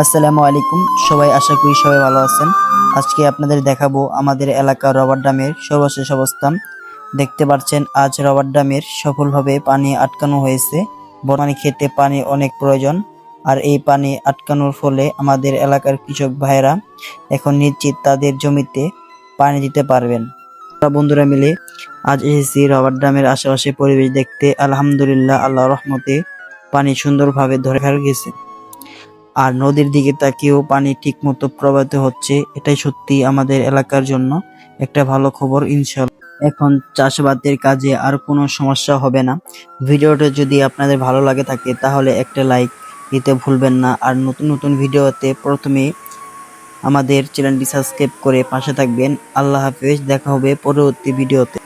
আসসালামু আলাইকুম, সবাই আশা করি সবাই ভালো আছেন। আজকে আপনাদের দেখাবো আমাদের এলাকার রবার ড্যামের সর্বশেষ অবস্থা। দেখতে পাচ্ছেন আজ রবার ড্যামের সফলভাবে পানি আটকানো হয়েছে। বর্তমানে খেতে পানি অনেক প্রয়োজন, আর এই পানি আটকানোর ফলে আমাদের এলাকার কৃষক ভাইয়েরা এখন নিশ্চিত তাদের জমিতে পানি দিতে পারবেন। আমরা বন্ধুরা মিলে আজ এসেছি রবার ড্যামের আশেপাশে পরিবেশ দেখতে। আলহামদুলিল্লাহ, আল্লাহর রহমতে পানি সুন্দরভাবে ধরে গেছে। আর নদীর দিকে তাকিয়েও পানি ঠিকমতো প্রবাহিত হচ্ছে। এটাই সত্যি আমাদের এলাকার জন্য একটা ভালো খবর ইনশাআল্লাহ। এখন চাষাবাদের কাজে আর কোনো সমস্যা হবে না। ভিডিওটা যদি আপনাদের ভালো লাগে থাকে তাহলে একটা লাইক দিতে ভুলবেন না। আর নতুন নতুন ভিডিওতে প্রথমে আমাদের চ্যানেলটি সাবস্ক্রাইব করে পাশে থাকবেন। আল্লাহ হাফেজ, দেখা হবে পরবর্তী ভিডিওতে।